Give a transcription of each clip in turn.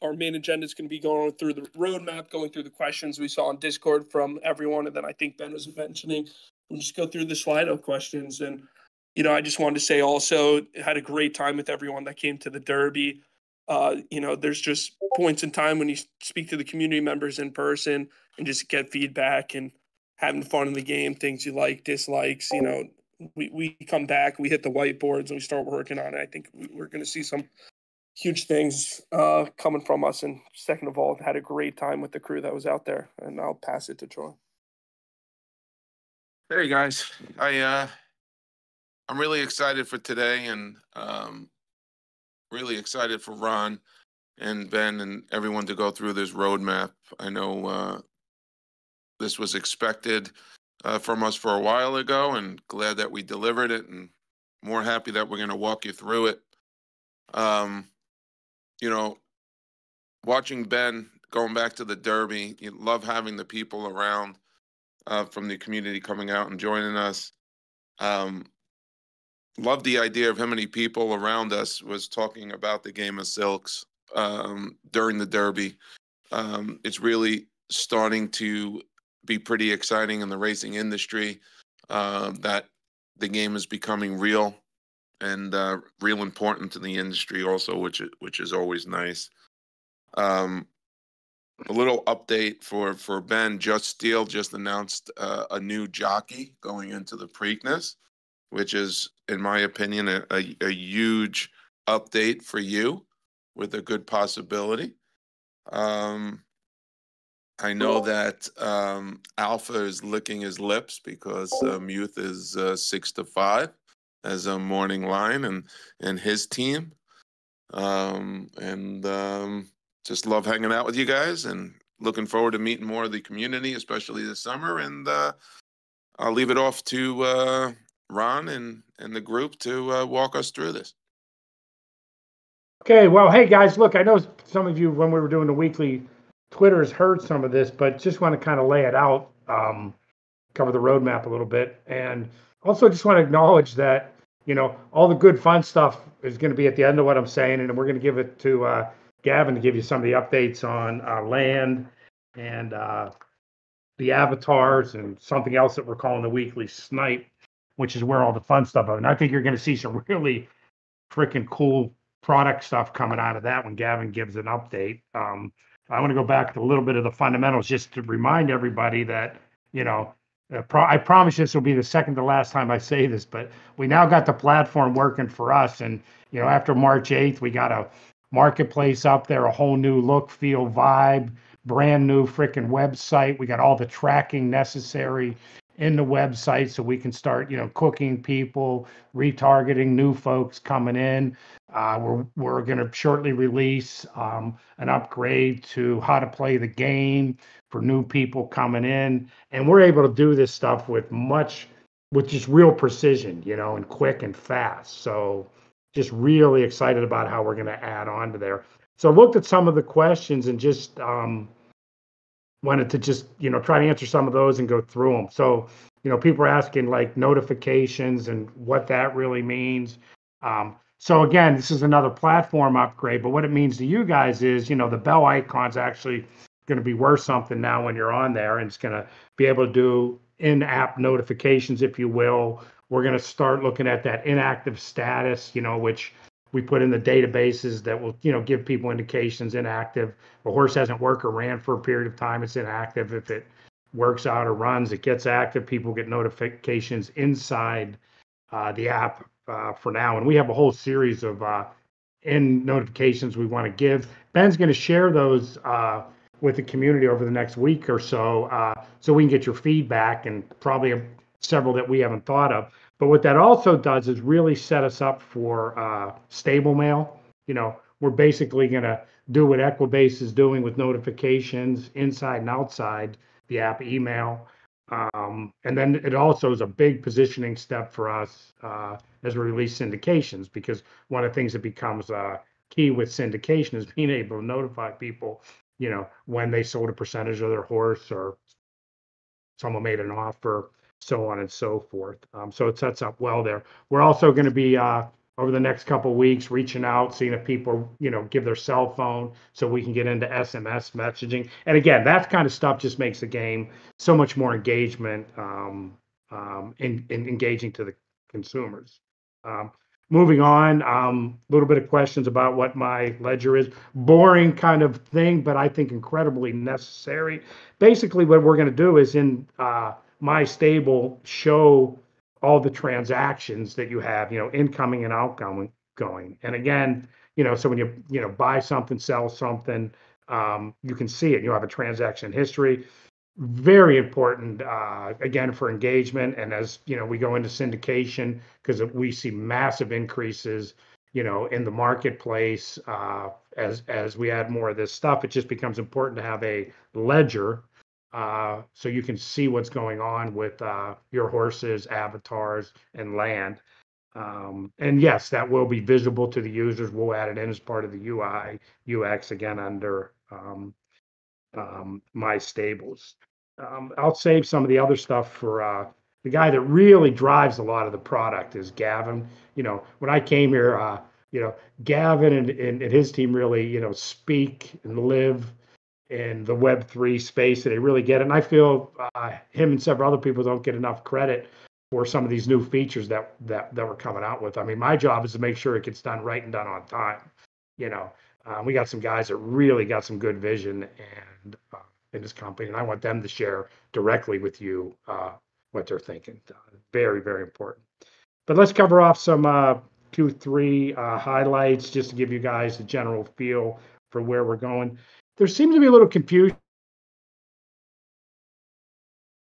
our main agenda is going to be going through the roadmap, going through the questions we saw on Discord from everyone. And then I think Ben was mentioning, we'll just go through the Slido questions. And, I just wanted to say also, had a great time with everyone that came to the Derby. There's just points in time when you speak to the community members in person and just get feedback and having fun in the game, things you like, dislikes, we come back, we hit the whiteboards and we start working on it. I think we're going to see some huge things coming from us. And second of all, had a great time with the crew that was out there. And I'll pass it to Troy. Hey guys, I'm really excited for today, and really excited for Ron and Ben and everyone to go through this roadmap. I know this was expected from us for a while ago, and glad that we delivered it, and more happy that we're going to walk you through it. Watching Ben going back to the Derby, you love having the people around from the community coming out and joining us. Love the idea of how many people around us was talking about the game of Silks during the Derby. It's really starting to be pretty exciting in the racing industry, that the game is becoming real and real important to the industry also, which is always nice. A little update for Ben. Just Steel just announced a new jockey going into the Preakness, which is, in my opinion, a huge update for you with a good possibility. I know that Alpha is licking his lips because Muth is 6-5 as a morning line and his team. Just love hanging out with you guys and looking forward to meeting more of the community, especially this summer. And I'll leave it off to Ron and the group to walk us through this. Okay, well, hey guys, look, I know some of you, when we were doing the weekly Twitter, has heard some of this, but just want to kind of lay it out, cover the roadmap a little bit. And also just want to acknowledge that, all the good fun stuff is going to be at the end of what I'm saying, and we're going to give it to Gavin to give you some of the updates on land and the avatars and something else that we're calling the weekly snipe, which is where all the fun stuff is. And I think you're going to see some really freaking cool product stuff coming out of that when Gavin gives an update. I want to go back to a little bit of the fundamentals just to remind everybody that, I promise this will be the second to last time I say this, but we now got the platform working for us. And, after March 8th, we got a marketplace up there, a whole new look, feel, vibe, brand new freaking website. We got all the tracking necessary in the website so we can start, cooking people, retargeting new folks coming in. We're going to shortly release an upgrade to how to play the game for new people coming in. And we're able to do this stuff with just real precision, and quick and fast. So just really excited about how we're going to add on to there. So I looked at some of the questions and just wanted to just, try to answer some of those and go through them. So, people are asking like notifications and what that really means. So again, this is another platform upgrade, but what it means to you guys is, the bell icon's actually going to be worth something now when you're on there, and it's going to be able to do in-app notifications, if you will. We're going to start looking at that inactive status, which we put in the databases that will, give people indications inactive. A horse hasn't worked or ran for a period of time, it's inactive. If it works out or runs, it gets active. People get notifications inside the app for now. And we have a whole series of in notifications we want to give. Ben's going to share those with the community over the next week or so, so we can get your feedback, and probably several that we haven't thought of. But what that also does is really set us up for stable mail. We're basically going to do what Equibase is doing with notifications inside and outside the app email. And then it also is a big positioning step for us as we release syndications, because one of the things that becomes key with syndication is being able to notify people, when they sold a percentage of their horse or someone made an offer, so on and so forth. So it sets up well there. We're also going to be over the next couple of weeks, reaching out, seeing if people, give their cell phone so we can get into SMS messaging. And again, that kind of stuff just makes the game so much more engagement, in engaging to the consumers. Um, Moving on, a little bit of questions about what my ledger is. Boring kind of thing, but I think incredibly necessary. Basically, what we're going to do is in my stable show all the transactions that you have, incoming and outgoing. And again, so when you buy something, sell something, you can see it. You have a transaction history. Very important, again, for engagement. And as we go into syndication, because we see massive increases, in the marketplace, as we add more of this stuff, it just becomes important to have a ledger, so you can see what's going on with your horses, avatars, and land. And yes, that will be visible to the users. We'll add it in as part of the UI, UX, again, under my stables. I'll save some of the other stuff for the guy that really drives a lot of the product is Gavin. When I came here, Gavin and his team really, speak and live in the Web3 space, and they really get it. And I feel him and several other people don't get enough credit for some of these new features that we're coming out with. I mean, my job is to make sure it gets done right and done on time. We got some guys that really got some good vision and in this company, and I want them to share directly with you what they're thinking. Very, very important. But let's cover off some 2-3 highlights just to give you guys a general feel for where we're going. There seems to be a little confusion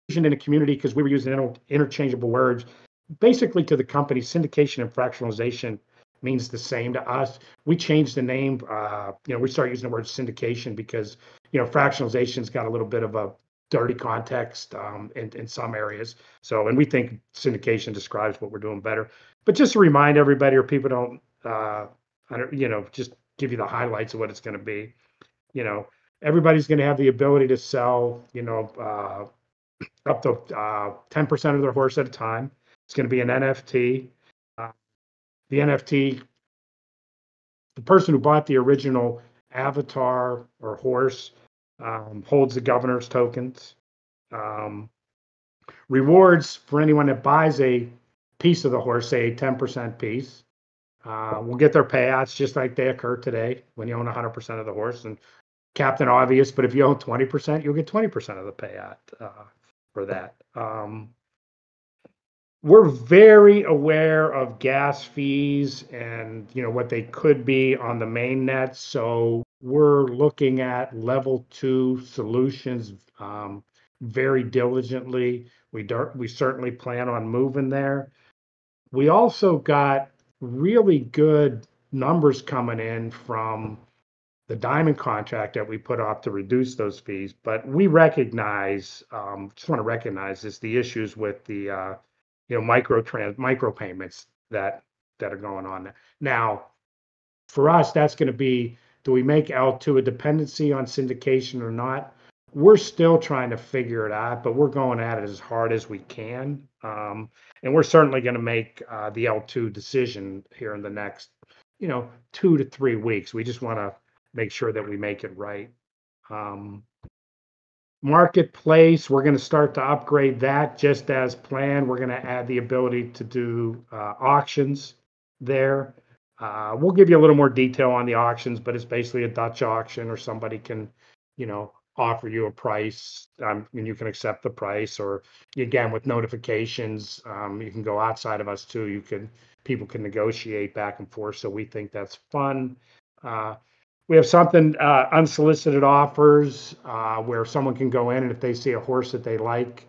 in the community because we were using interchangeable words. Basically, to the company, syndication and fractionalization means the same to us. We changed the name. We started using the word syndication because fractionalization's got a little bit of a dirty context in some areas. So, and we think syndication describes what we're doing better. But just to remind everybody, or people don't, just give you the highlights of what it's going to be. Everybody's going to have the ability to sell, up to 10% of their horse at a time. It's going to be an NFT. The NFT, the person who bought the original avatar or horse holds the governor's tokens. Rewards for anyone that buys a piece of the horse, say a 10% piece, will get their payouts just like they occur today when you own 100% of the horse. And Captain Obvious, but if you own 20%, you'll get 20% of the payout for that. We're very aware of gas fees and what they could be on the main net. So we're looking at level 2 solutions very diligently. We certainly plan on moving there. We also got really good numbers coming in from the Diamond contract that we put off to reduce those fees. But we recognize, just want to recognize this, the issues with the micro payments that are going on now. For us, that's going to be, do we make L2 a dependency on syndication or not? We're still trying to figure it out, but we're going at it as hard as we can. And we're certainly going to make the L2 decision here in the next, 2 to 3 weeks. We just want to make sure that we make it right. Marketplace, we're going to start to upgrade that just as planned. We're going to add the ability to do auctions there. We'll give you a little more detail on the auctions, but it's basically a Dutch auction, or somebody can, offer you a price, and you can accept the price, or again, with notifications, you can go outside of us too. People can negotiate back and forth. So we think that's fun. We have something, unsolicited offers, where someone can go in and if they see a horse that they like,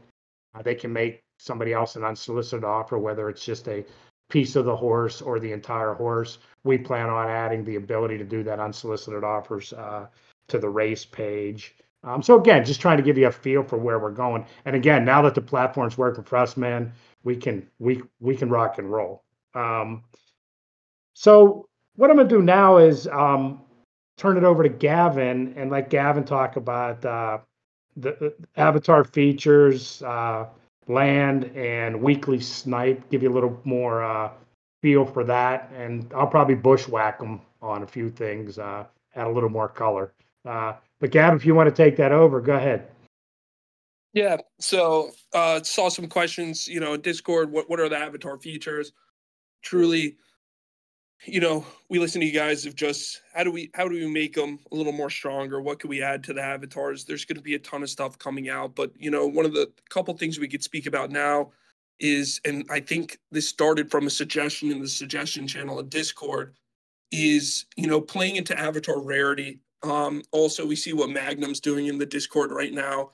they can make somebody else an unsolicited offer, whether it's just a piece of the horse or the entire horse. We plan on adding the ability to do that unsolicited offers to the race page. So again, just trying to give you a feel for where we're going. And again, now that the platform's working for us, man, we can rock and roll. So what I'm going to do now is turn it over to Gavin and let Gavin talk about the avatar features, land, and weekly snipe, give you a little more feel for that, and I'll probably bushwhack them on a few things, add a little more color. But Gab, if you want to take that over, go ahead. Yeah. So saw some questions, Discord, what are the avatar features? Truly, we listen to you guys of just how do we make them a little more stronger? What can we add to the avatars? There's going to be a ton of stuff coming out, but one of the couple things we could speak about now is, and I think this started from a suggestion in the suggestion channel of Discord, is playing into avatar rarity. Also, we see what Magnum's doing in the Discord right now,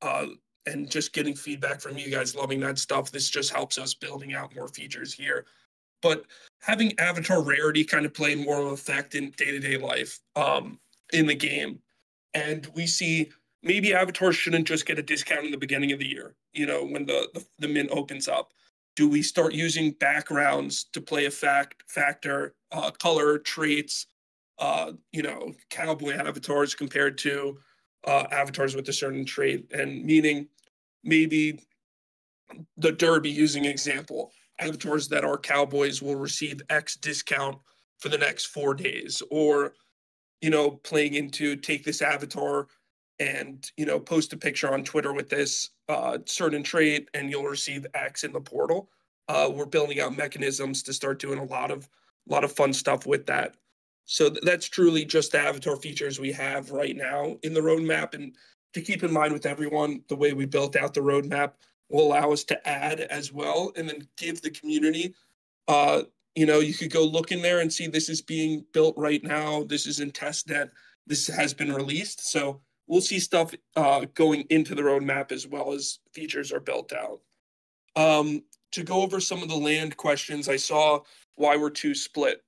uh, and just getting feedback from you guys, loving that stuff. This just helps us building out more features here. But having avatar rarity kind of play more of an effect in day-to-day life, in the game. And we see maybe avatars shouldn't just get a discount in the beginning of the year, when the mint opens up. Do we start using backgrounds to play a factor, color traits, cowboy avatars compared to avatars with a certain trait, and meaning maybe the Derby, using example, avatars that are cowboys will receive X discount for the next 4 days, or playing into take this avatar and post a picture on Twitter with this certain trait and you'll receive X in the portal. We're building out mechanisms to start doing a lot of fun stuff with that. So that's truly just the avatar features we have right now in the roadmap. And to keep in mind with everyone, the way we built out the roadmap will allow us to add as well, and then give the community, you could go look in there and see this is being built right now. This is in test net. This has been released. So we'll see stuff going into the roadmap as well as features are built out. To go over some of the land questions, I saw why we're two split.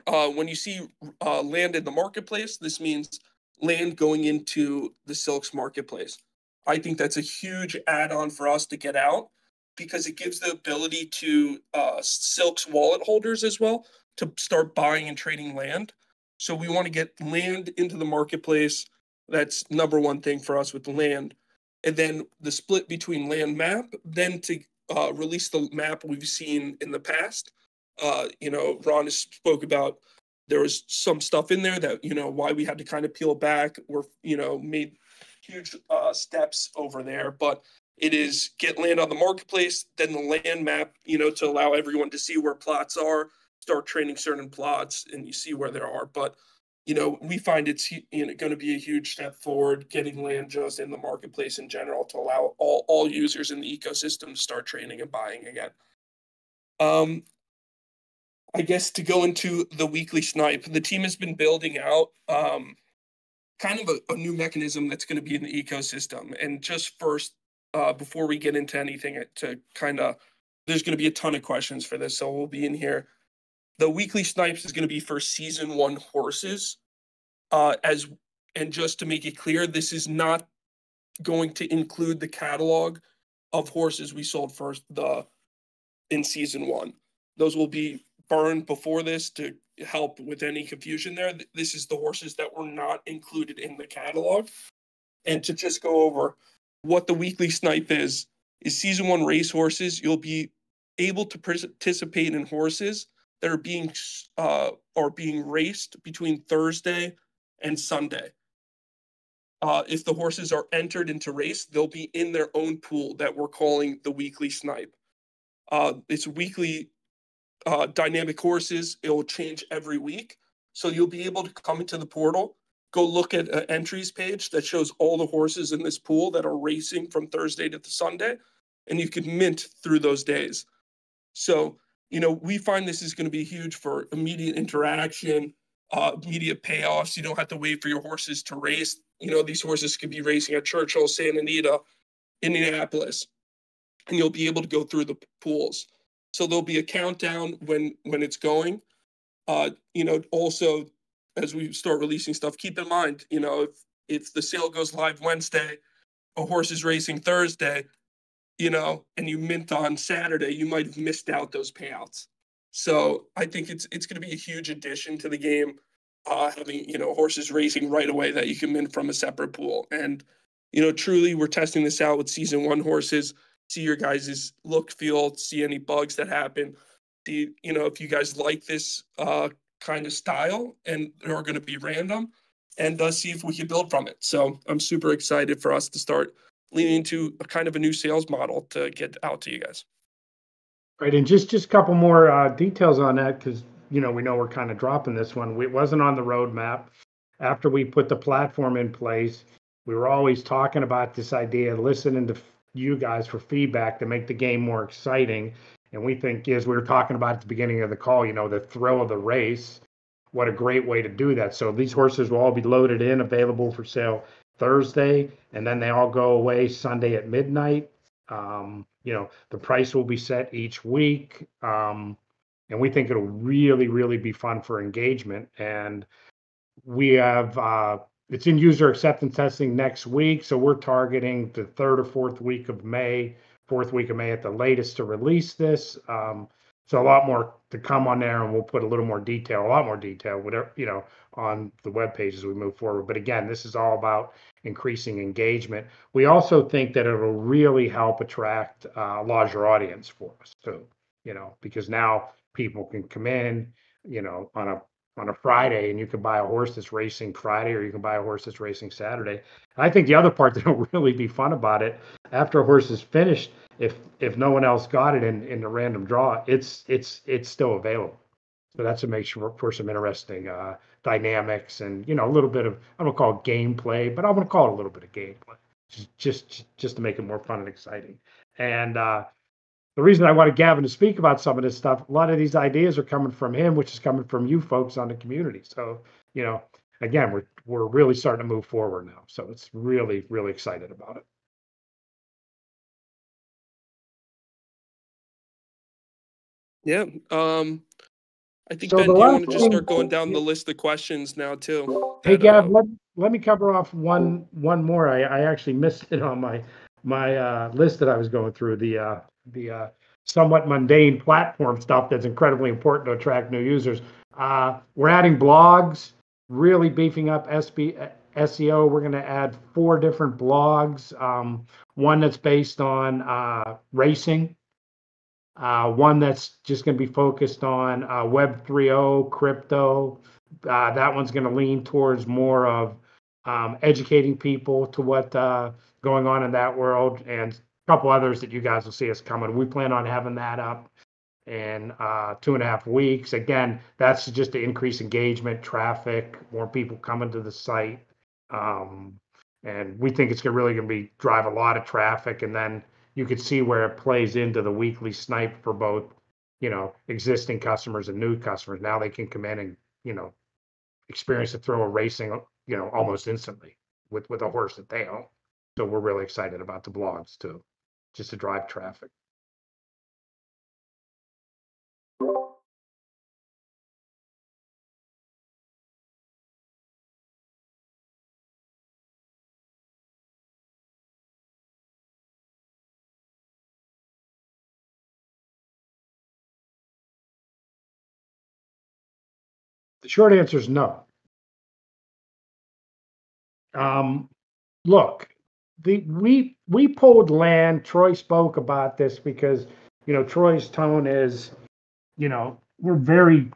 When you see land in the marketplace, this means land going into the Silks marketplace. I think that's a huge add-on for us to get out, because it gives the ability to Silk's wallet holders as well to start buying and trading land. So we want to get land into the marketplace. That's number one thing for us with the land. And then the split between land map, then to release the map we've seen in the past. Ron spoke about there was some stuff in there that, why we had to kind of peel back. We're, made huge steps over there, but it is get land on the marketplace, then the land map, to allow everyone to see where plots are, start trading certain plots, and you see where there are. But, we find it's going to be a huge step forward getting land just in the marketplace in general to allow all users in the ecosystem to start trading and buying again. I guess to go into the weekly snipe, the team has been building out kind of a new mechanism that's going to be in the ecosystem. And just first, before we get into anything, there's going to be a ton of questions for this, so we'll be in here. The weekly snipes is going to be for season 1 horses, and just to make it clear, this is not going to include the catalog of horses we sold in season 1. Those will be burned before this to help with any confusion there. This is the horses that were not included in the catalog. And to just go over what the weekly snipe is season 1 race horses. You'll be able to participate in horses that are being raced between Thursday and Sunday. If the horses are entered into race, they'll be in their own pool that we're calling the weekly snipe. It's weekly dynamic horses. It will change every week. So you'll be able to come into the portal, go look at an entries page that shows all the horses in this pool that are racing from Thursday to Sunday, and you can mint through those days. So, we find this is going to be huge for immediate interaction, immediate payoffs. You don't have to wait for your horses to race. These horses could be racing at Churchill, Santa Anita, Indianapolis, and you'll be able to go through the pools. So there'll be a countdown when it's going. Also, as we start releasing stuff, keep in mind, if the sale goes live Wednesday, a horse is racing Thursday, and you mint on Saturday, you might have missed out those payouts. So I think it's going to be a huge addition to the game, having, horses racing right away that you can mint from a separate pool. And, truly, we're testing this out with season 1 horses, see your guys' look, feel, see any bugs that happen. if you guys like this kind of style and are going to be random, and see if we can build from it. So I'm super excited for us to start leaning into a kind of a new sales model to get out to you guys. Right, and just a couple more details on that because we know we're kind of dropping this one. It wasn't on the roadmap. After we put the platform in place, we were always talking about this idea, listening to you guys for feedback to make the game more exciting. And we think, as we were talking about at the beginning of the call, the thrill of the race. What a great way to do that. So these horses will all be loaded in, available for sale Thursday, and then they all go away Sunday at midnight. The price will be set each week. And we think it'll really, really be fun for engagement. And we have, it's in user acceptance testing next week. So we're targeting the third or fourth week of May at the latest to release this. So a lot more to come on there, and we'll put a lot more detail, whatever, on the webpage as we move forward. But again, this is all about increasing engagement. We also think that it'll really help attract a larger audience for us too, because now people can come in, on a Friday, and you can buy a horse that's racing Friday, or you can buy a horse that's racing Saturday. I think the other part that'll really be fun about it, after a horse is finished, if no one else got it in the random draw, it's still available. So that's to make sure for some interesting dynamics and a little bit of, I don't call it gameplay, but I'm going to call it a little bit of gameplay, just to make it more fun and exciting. And the reason I wanted Gavin to speak about some of this stuff, a lot of these ideas are coming from him, which is coming from you folks on the community. So again, we're really starting to move forward now. So it's really, really excited about it. Yeah. I think, So Ben, the do you last want to just thing- start going down the list of questions now too? Hey, that, Gav, let me cover off one more. I actually missed it on my list that I was going through, the somewhat mundane platform stuff that's incredibly important to attract new users. We're adding blogs, really beefing up SEO. We're going to add 4 different blogs. One that's based on racing. One that's just going to be focused on Web 3.0, crypto. That one's going to lean towards more of educating people to what going on in that world, and a couple others that you guys will see us coming. We plan on having that up in 2.5 weeks. Again, that's just to increase engagement, traffic, more people coming to the site. And we think it's really going to be drive a lot of traffic, and then you could see where it plays into the weekly snipe for both, existing customers and new customers. Now they can come in and, experience the thrill of racing, almost instantly with a horse that they own. So we're really excited about the blogs too, just to drive traffic. The short answer is no. Look, we pulled land. Troy spoke about this because Troy's tone is, we're very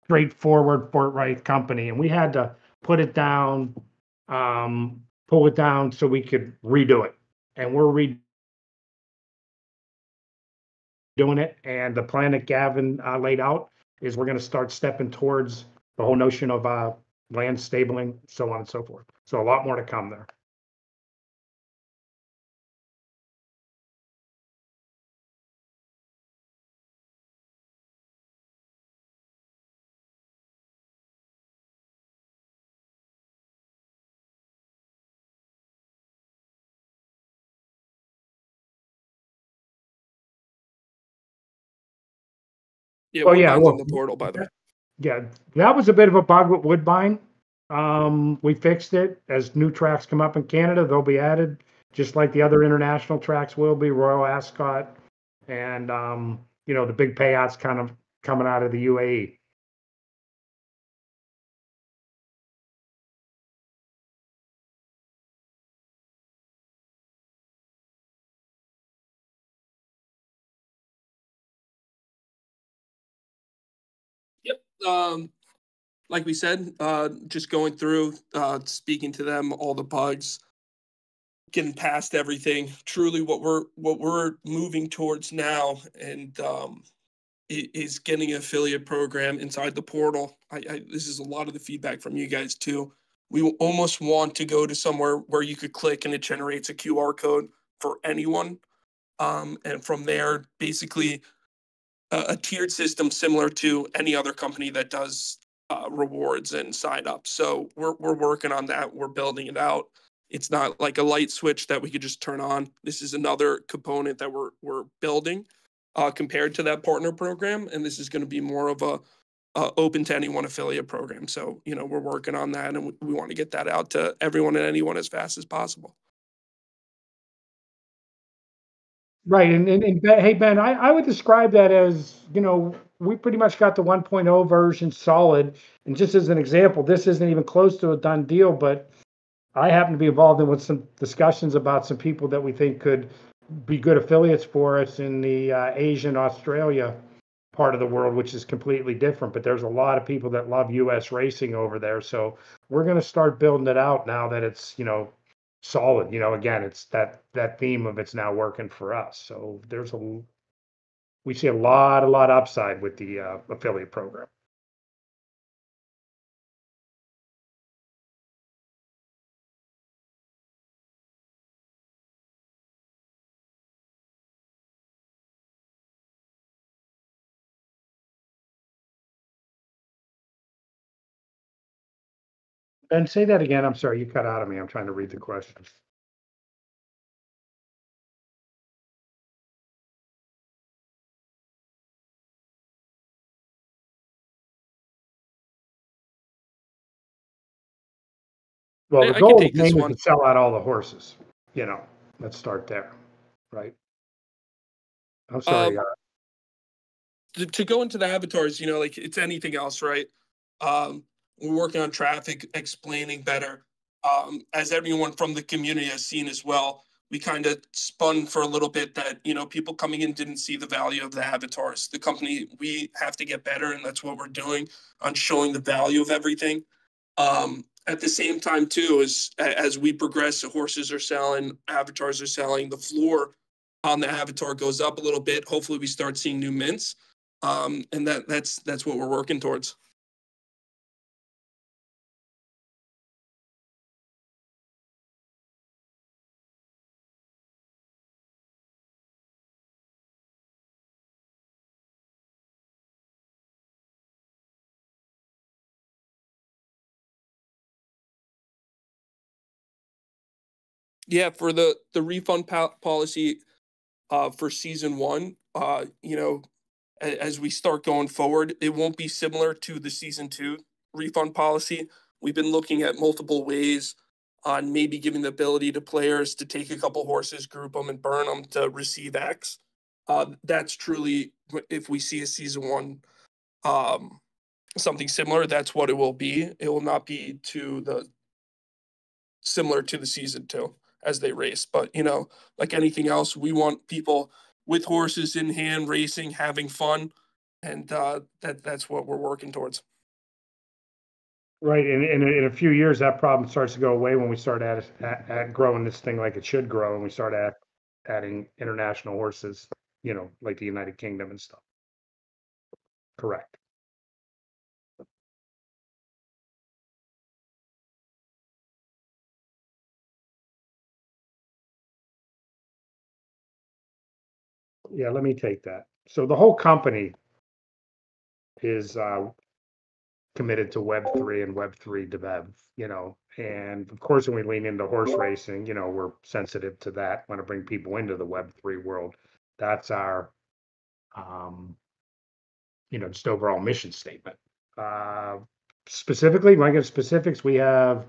straightforward, forthright company, and we had to put it down, pull it down so we could redo it, and we're redoing it. And the plan that Gavin laid out is we're going to start stepping towards the whole notion of land stabling, so on and so forth. So a lot more to come there. Yeah, Oh yeah, Woodbine's well, on the portal, by the way. yeah, that was a bit of a bug with Woodbine. We fixed it. As new tracks come up in Canada, they'll be added, just like the other international tracks will be, Royal Ascot, and the big payouts kind of coming out of the UAE. Yep. Like we said, just going through, speaking to them, all the bugs, getting past everything. Truly, what we're moving towards now, and is getting an affiliate program inside the portal. This is a lot of the feedback from you guys too. We almost want to go to somewhere where you could click and it generates a QR code for anyone, and from there, basically a tiered system similar to any other company that does rewards and sign up. So we're working on that. We're building it out. It's not like a light switch that we could just turn on. This is another component that we're building, compared to that partner program, and this is going to be more of a open to anyone affiliate program. So we're working on that, and we want to get that out to everyone and anyone as fast as possible. Right. And Ben, hey, Ben, I would describe that as, we pretty much got the 1.0 version solid. And just as an example, this isn't even close to a done deal, but I happen to be involved in with some discussions about some people that we think could be good affiliates for us in the Asian, Australia part of the world, which is completely different. But there's a lot of people that love US racing over there. So we're going to start building it out now that it's, solid. Again, it's that theme of it's now working for us. So we see a lot upside with the affiliate program. Ben, say that again. I'm sorry, you cut out of me. I'm trying to read the question. Well, the I can goal is take this mainly one. to sell out all the horses. Let's start there, right? I'm sorry. Um, to go into the avatars, like it's anything else, right? We're working on traffic, explaining better. As everyone from the community has seen as well, we kind of spun for a little bit that, people coming in didn't see the value of the avatars. The company, we have to get better, and that's what we're doing on showing the value of everything. At the same time, too, as we progress, the horses are selling, avatars are selling, the floor on the avatar goes up a little bit. Hopefully, we start seeing new mints, and that's what we're working towards. Yeah, for the refund policy, for season one, as we start going forward, it won't be similar to the season two refund policy. We've been looking at multiple ways on maybe giving the ability to players to take a couple horses, group them, and burn them to receive X. That's truly, if we see a season one, um, something similar, that's what it will be. It will not be to the similar to the season two as they race. But like anything else, we want people with horses in hand, racing, having fun, and that's what we're working towards. Right. In a few years, that problem starts to go away when we start at growing this thing like it should grow, and we start adding international horses, like the United Kingdom and stuff. Correct. Yeah, let me take that. So the whole company is committed to Web3 and Web3 dev, and of course, when we lean into horse racing, we're sensitive to that, want to bring people into the Web3 world. That's our, um, just overall mission statement. Uh, Specifically, when I get specifics, we have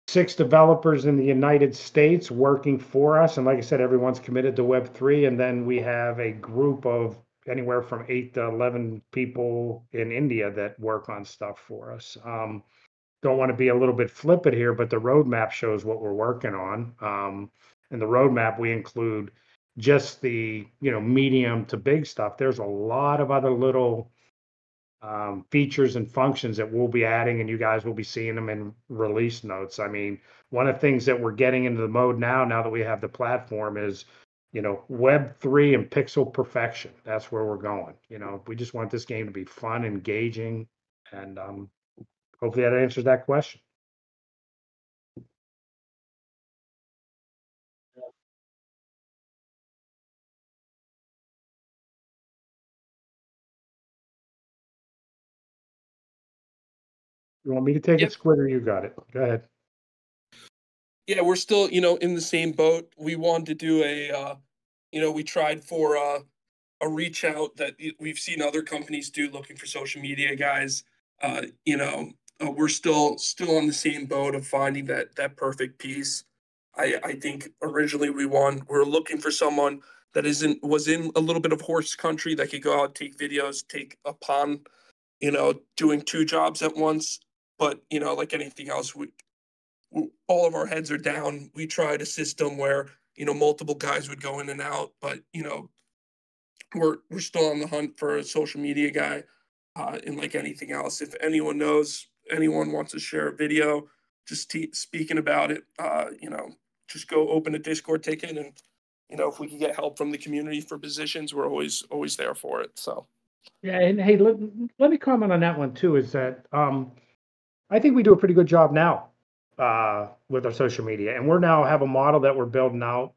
6 developers in the United States working for us. And like I said, everyone's committed to Web3. And then we have a group of anywhere from 8 to 11 people in India that work on stuff for us. Don't want to be a little bit flippant here, but the roadmap shows what we're working on. In the roadmap, we include just the, medium to big stuff. There's a lot of other little features and functions that we'll be adding, and you guys will be seeing them in release notes. I mean, one of the things that we're getting into the mode now that we have the platform is, Web3 and pixel perfection. That's where we're going. We just want this game to be fun, engaging, and hopefully that answers that question. You want me to take Yep. it, Squid, or you got it? Go ahead. Yeah, we're still, in the same boat. We wanted to do we tried for a reach out that we've seen other companies do looking for social media guys. We're still on the same boat of finding that perfect piece. I think originally we're looking for someone that was in a little bit of horse country that could go out, take videos, take upon, doing two jobs at once. But, like anything else, all of our heads are down. We tried a system where, multiple guys would go in and out, but, we're still on the hunt for a social media guy. And like anything else, if anyone wants to share a video, just speaking about it, just go open a Discord ticket, and if we can get help from the community for positions, we're always there for it. So Yeah, and hey, let me comment on that one too. Is that I think we do a pretty good job now with our social media, and we're now have a model that we're building out.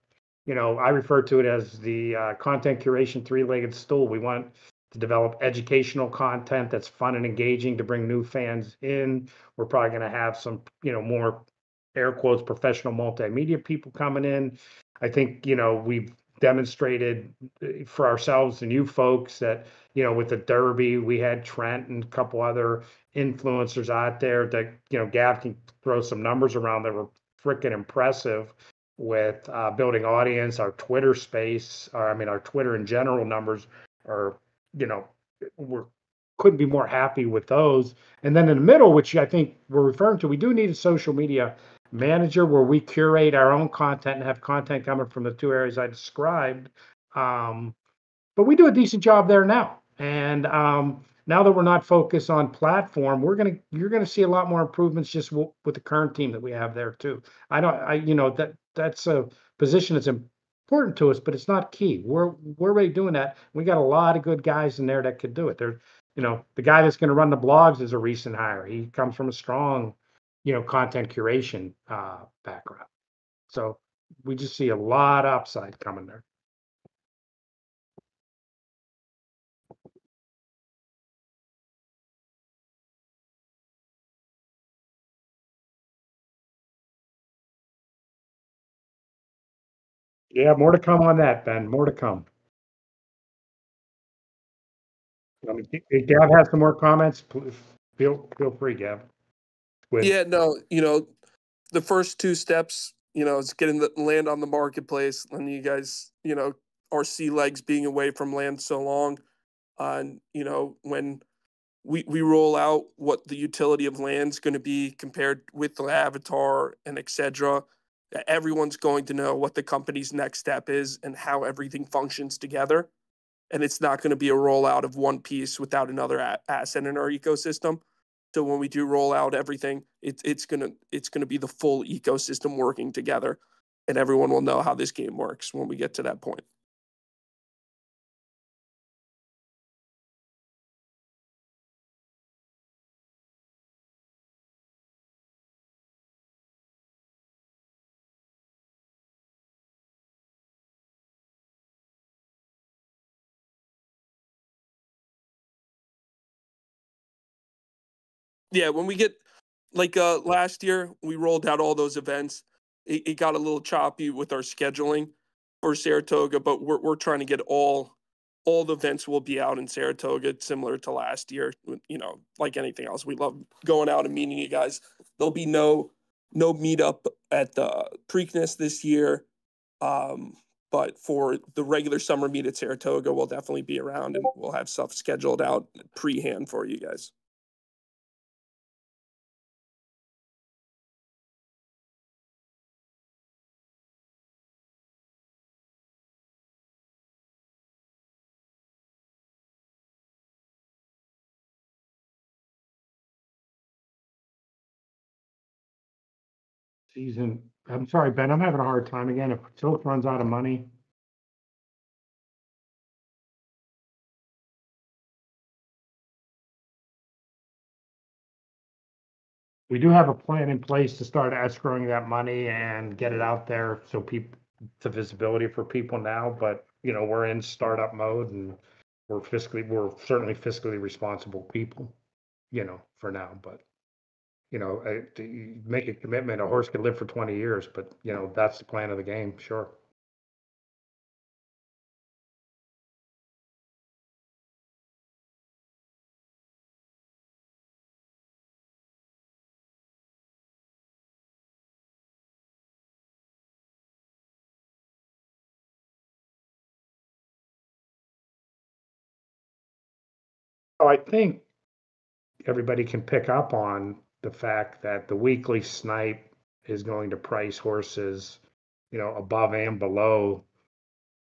I refer to it as the content curation three-legged stool. We want to develop educational content that's fun and engaging to bring new fans in. We're probably going to have some, more air quotes professional multimedia people coming in. I think, we've demonstrated for ourselves and you folks that, with the Derby, we had Trent and a couple other influencers out there that, Gav can throw some numbers around that were freaking impressive with building audience. Our Twitter space, or I mean, our Twitter in general numbers are, we're couldn't be more happy with those. And then in the middle, which I think we're referring to, we do need a social media manager where we curate our own content and have content coming from the two areas I described. But we do a decent job there now. And now that we're not focused on platform, you're gonna see a lot more improvements just with the current team that we have there too. That's a position that's important to us, but it's not key. We're already doing that. We got a lot of good guys in there that could do it. The guy that's going to run the blogs is a recent hire. He comes from a strong, content curation background. So we just see a lot of upside coming there. Yeah, more to come on that, Ben. More to come. If Gav has some more comments, please feel free, Gav. yeah, no, the first two steps, is getting the land on the marketplace, and you guys, our sea legs being away from land so long. And when we roll out what the utility of land's going to be compared with the avatar and etc., everyone's going to know what the company's next step is and how everything functions together. And it's not going to be a rollout of one piece without another asset in our ecosystem. So when we do roll out everything, it's gonna be the full ecosystem working together, and everyone will know how this game works when we get to that point. Yeah, when we get like last year, we rolled out all those events. It got a little choppy with our scheduling for Saratoga, but we're trying to get all the events will be out in Saratoga, similar to last year. Like anything else, we love going out and meeting you guys. There'll be no meetup at the Preakness this year, but for the regular summer meet at Saratoga, we'll definitely be around, and we'll have stuff scheduled out pre-hand for you guys. season. I'm sorry, Ben, I'm having a hard time again. If Tilt runs out of money, we do have a plan in place to start escrowing that money and get it out there so people, to visibility for people now, but we're in startup mode and we're certainly fiscally responsible people, for now, but to make a commitment, a horse could live for 20 years, but that's the plan of the game, sure. So I think everybody can pick up on the fact that the weekly snipe is going to price horses, above and below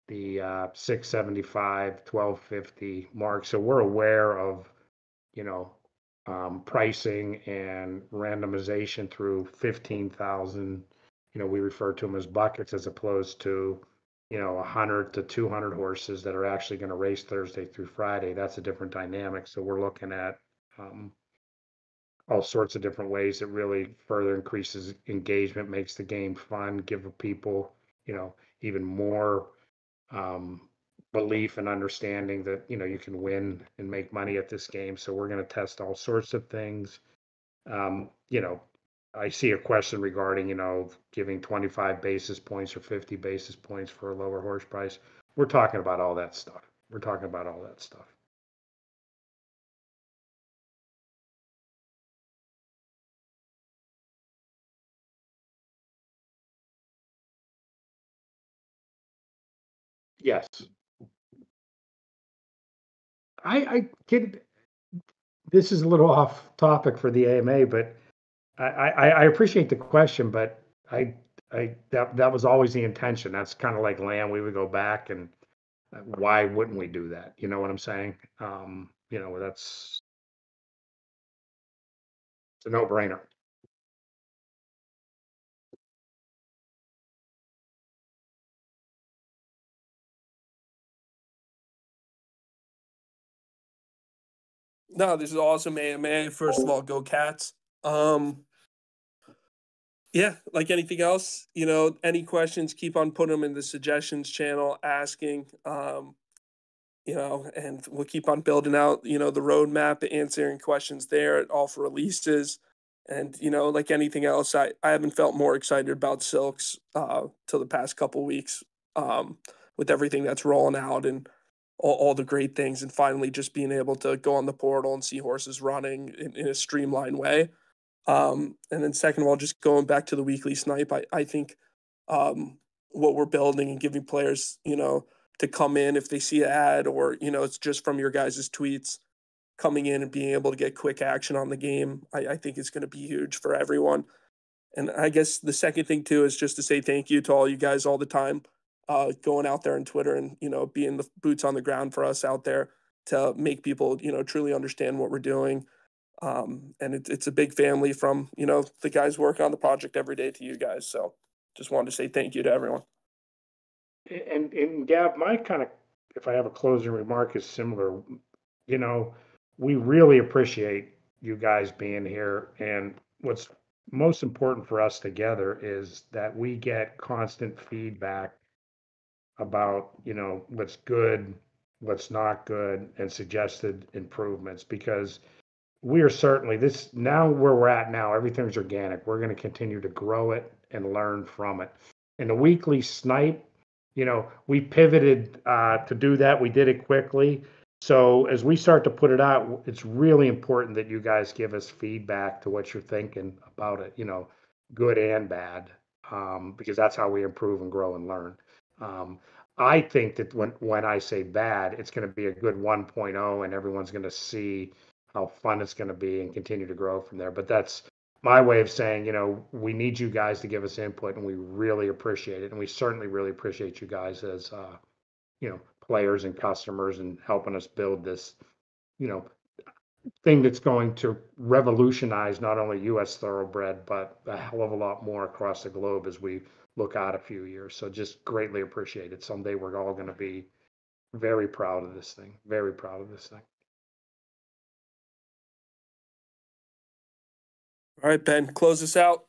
the 675, 1250 mark. So we're aware of, you know, pricing and randomization through 15,000. We refer to them as buckets as opposed to, 100 to 200 horses that are actually going to race Thursday through Friday. That's a different dynamic. So we're looking at um, all sorts of different ways that really further increases engagement, makes the game fun, give people, even more um, belief and understanding that you can win and make money at this game. So we're going to test all sorts of things. Um, you know, I see a question regarding giving 25 basis points or 50 basis points for a lower horse price. We're talking about all that stuff. We're talking about all that stuff. Yes, I kid. This is a little off topic for the AMA, but I appreciate the question, but that was always the intention. That's kind of like land. We would go back and why wouldn't we do that? You know what I'm saying? That's it's a no-brainer. No, this is awesome, AMA. First of all, go Cats. Um, yeah, like anything else, any questions, keep on putting them in the suggestions channel, asking. And we'll keep on building out, the roadmap, answering questions there at all for releases. And, like anything else, I haven't felt more excited about Silks till the past couple weeks with everything that's rolling out and all the great things. And finally, just being able to go on the portal and see horses running in a streamlined way. And then, second of all, just going back to the weekly snipe, I think what we're building and giving players, to come in if they see an ad or it's just from your guys' tweets coming in and being able to get quick action on the game. I think it's going to be huge for everyone. And I guess the second thing too is just to say thank you to all you guys all the time, going out there on Twitter and being the boots on the ground for us out there to make people truly understand what we're doing. And it's a big family from the guys working on the project every day to you guys. So just wanted to say thank you to everyone. And Gab, my kind of, if I have a closing remark, is similar. We really appreciate you guys being here, and what's most important for us together is that we get constant feedback about what's good, what's not good, and suggested improvements, because we are certainly this now where we're at now, everything's organic. We're going to continue to grow it and learn from it. And the weekly snipe, we pivoted to do that. We did it quickly. So as we start to put it out, it's really important that you guys give us feedback to what you're thinking about it, good and bad, because that's how we improve and grow and learn. Um, I think that when I say bad, it's going to be a good 1.0 and everyone's going to see how fun it's going to be and continue to grow from there. But that's my way of saying, we need you guys to give us input and we really appreciate it. And we certainly really appreciate you guys as, players and customers and helping us build this, you know, thing that's going to revolutionize not only U.S. thoroughbred, but a hell of a lot more across the globe as we look out a few years. So just greatly appreciate it. Someday we're all going to be very proud of this thing. Very proud of this thing. All right, Ben, close us out.